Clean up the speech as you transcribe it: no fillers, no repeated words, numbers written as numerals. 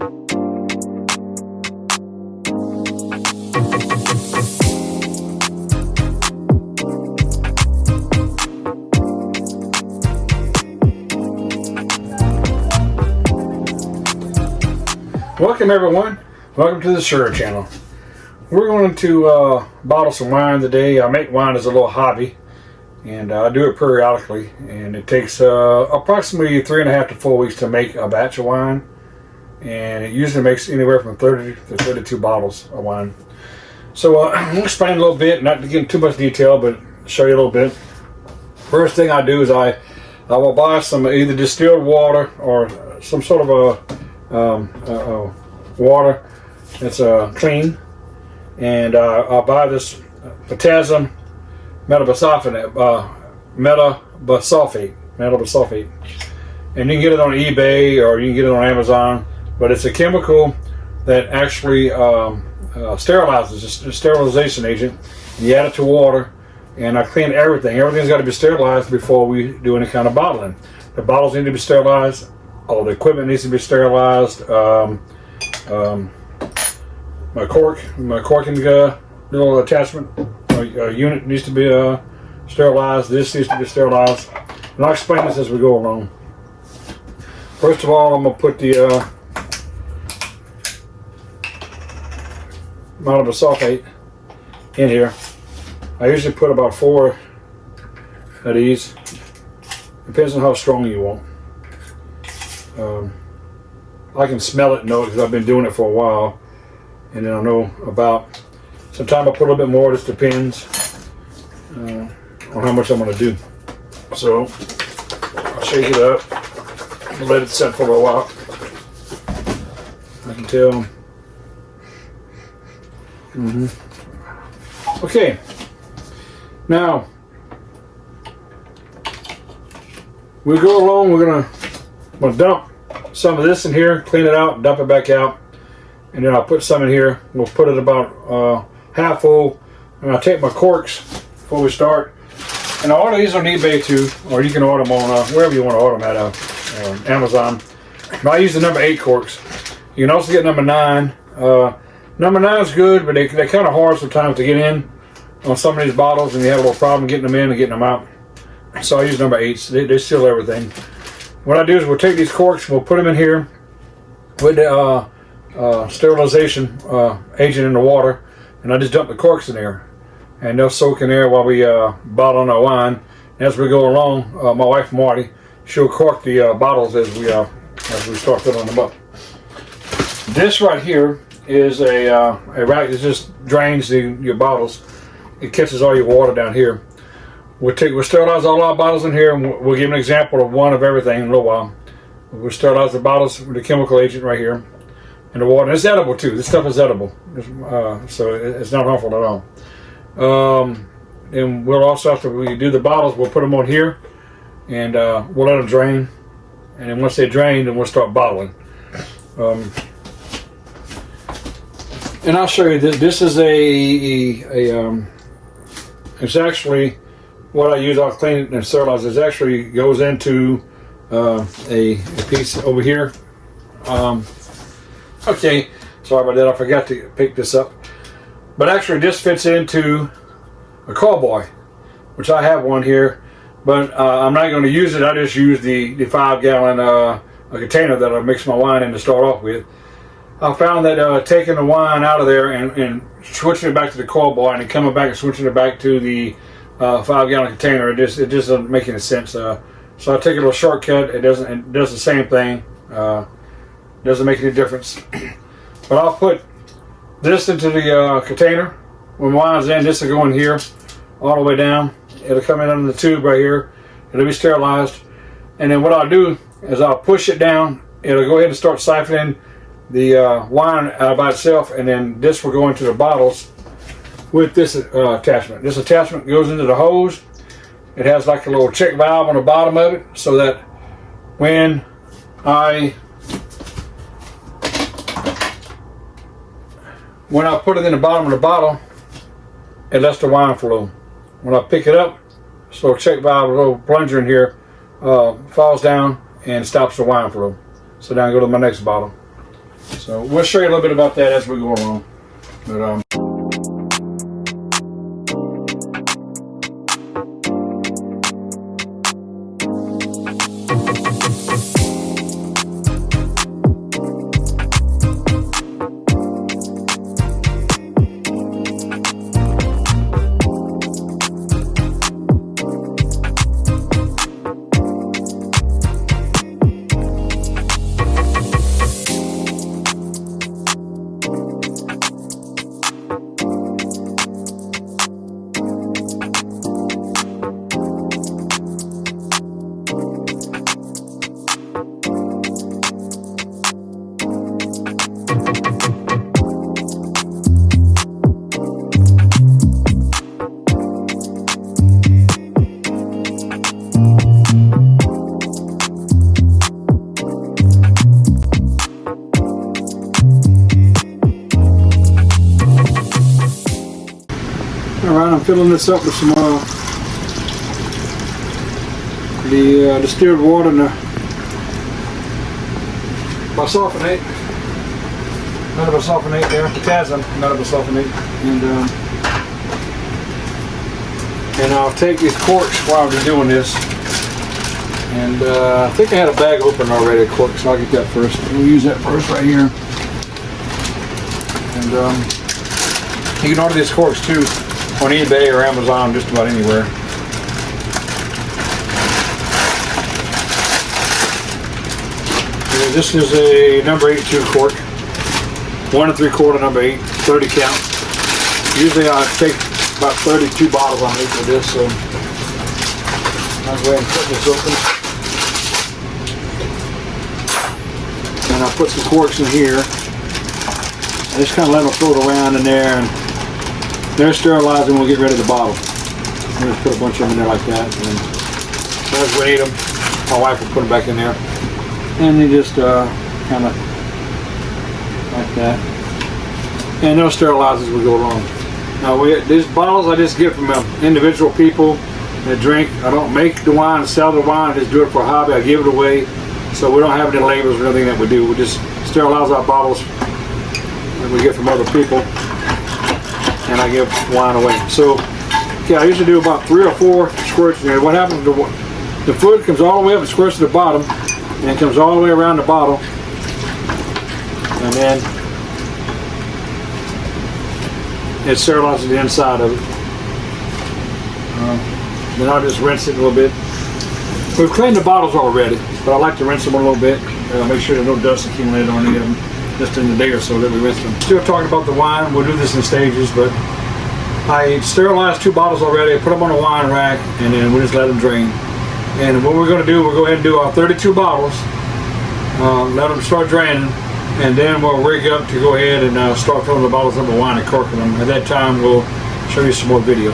Welcome everyone, welcome to the Sure channel. We're going to bottle some wine today. I make wine as a little hobby, and I do it periodically, and it takes approximately 3.5 to 4 weeks to make a batch of wine, and it usually makes anywhere from 30 to 32 bottles of wine. So I'm going to explain a little bit, not to get into too much detail, but show you a little bit. First thing I do is I will buy some either distilled water or some sort of a water that's clean, and I'll buy this potassium metabisulfate, and you can get it on eBay or you can get it on Amazon. But it's a chemical that actually sterilizes. It's a sterilization agent. You add it to water, and I clean everything. Everything's got to be sterilized before we do any kind of bottling. The bottles need to be sterilized. All the equipment needs to be sterilized. My corking little attachment unit needs to be sterilized. This needs to be sterilized. And I'll explain this as we go along. First of all, I'm going to put the metabisulfate in here. I usually put about 4 of these. Depends on how strong you want. I can smell it and know it because I've been doing it for a while, and then I know about. Sometimes I put a little bit more. This depends on how much I'm going to do. So I'll shake it up and let it set for a while. I can tell. Okay. Now we go along. We're gonna dump some of this in here, clean it out, dump it back out, and then I'll put some in here. We'll put it about half full, and I'll take my corks before we start. And I order these on eBay too, or you can order them on wherever you want to order them at, Amazon. But I use the number 8 corks. You can also get number 9. Number 9 is good, but they're kind of hard sometimes to get in on some of these bottles, and you have a little problem getting them in and getting them out. So I use number 8s. They seal everything. What I do is we'll take these corks, we'll put them in here with the sterilization agent in the water, and I just dump the corks in there, and they'll soak in there while we bottle our wine. And as we go along, my wife Marty, she'll cork the bottles as we start filling them up. This right here is a rack that just drains your bottles. It catches all your water down here. We'll sterilize all our bottles in here, and we'll give an example of one of everything in a little while. We'll sterilize the bottles with the chemical agent right here, and the water. And it's edible too. This stuff is edible, so it's not harmful at all. And we'll also, after we do the bottles, we'll put them on here, and we'll let them drain. And then once they drain, then we'll start bottling. And I'll show you this. This is it's actually. What I use, I'll clean it and sterilize it. It actually goes into a piece over here. Okay, sorry about that. I forgot to pick this up. But actually, this fits into a cowboy, which I have one here. But I'm not going to use it. I just use the 5-gallon container that I mix my wine in to start off with. I found that taking the wine out of there and switching it back to the cowboy and then coming back and switching it back to the 5-gallon container, it just doesn't make any sense. So I take a little shortcut. It does the same thing. Doesn't make any difference. But I'll put this into the container. When wine's in, this will go in here all the way down. It'll come in under the tube right here. It'll be sterilized. And then what I'll do is I'll push it down. It'll go ahead and start siphoning the wine out by itself, and then this will go into the bottles with this attachment. This attachment goes into the hose. It has like a little check valve on the bottom of it, so that when I put it in the bottom of the bottle, it lets the wine flow. When I pick it up, this little check valve, a little plunger in here, falls down and stops the wine flow. So now I go to my next bottle. So we'll show you a little bit about that as we go along. But alright, I'm filling this up with some the distilled water and the bisulfonate, metabisulfonate there, potassium metabisulfonate, and I'll take these corks while we're doing this. And I think I had a bag open already of corks, so I'll get that first. We'll use that first right here. And you can order these corks too on eBay or Amazon, just about anywhere. And this is a number 82 cork, 1 3/4 number 8, 30 count. Usually I take about 32 bottles on each of this, so I'll go ahead and cut this open. And I'll put some corks in here. I just kind of let them float around in there, and they're sterilized, and we'll get rid of the bottle. We'll just put a bunch of them in there like that, and as we need them, my wife will put them back in there. And they just kind of like that. And they'll sterilize as we go along. Now these bottles I just get from individual people that drink. I don't make the wine, sell the wine, I just do it for a hobby. I give it away. So we don't have any labels or anything that we do. We just sterilize our bottles that we get from other people, and I give wine away. So yeah, I usually do about 3 or 4 squirts in there. What happens to the fluid comes all the way up and squirts to the bottom, and it comes all the way around the bottle, and then it sterilizes the inside of it. Then I'll just rinse it a little bit. We've cleaned the bottles already, but I like to rinse them a little bit. Make sure there's no dust accumulated on any of them, just in the day or so that we rinse them. Still talking about the wine, we'll do this in stages, but I sterilized 2 bottles already, put them on a wine rack, and then we just let them drain. And what we're going to do, we'll go ahead and do our 32 bottles, let them start draining, and then we'll rig up to go ahead and start filling the bottles up with wine and corking them. At that time, we'll show you some more video.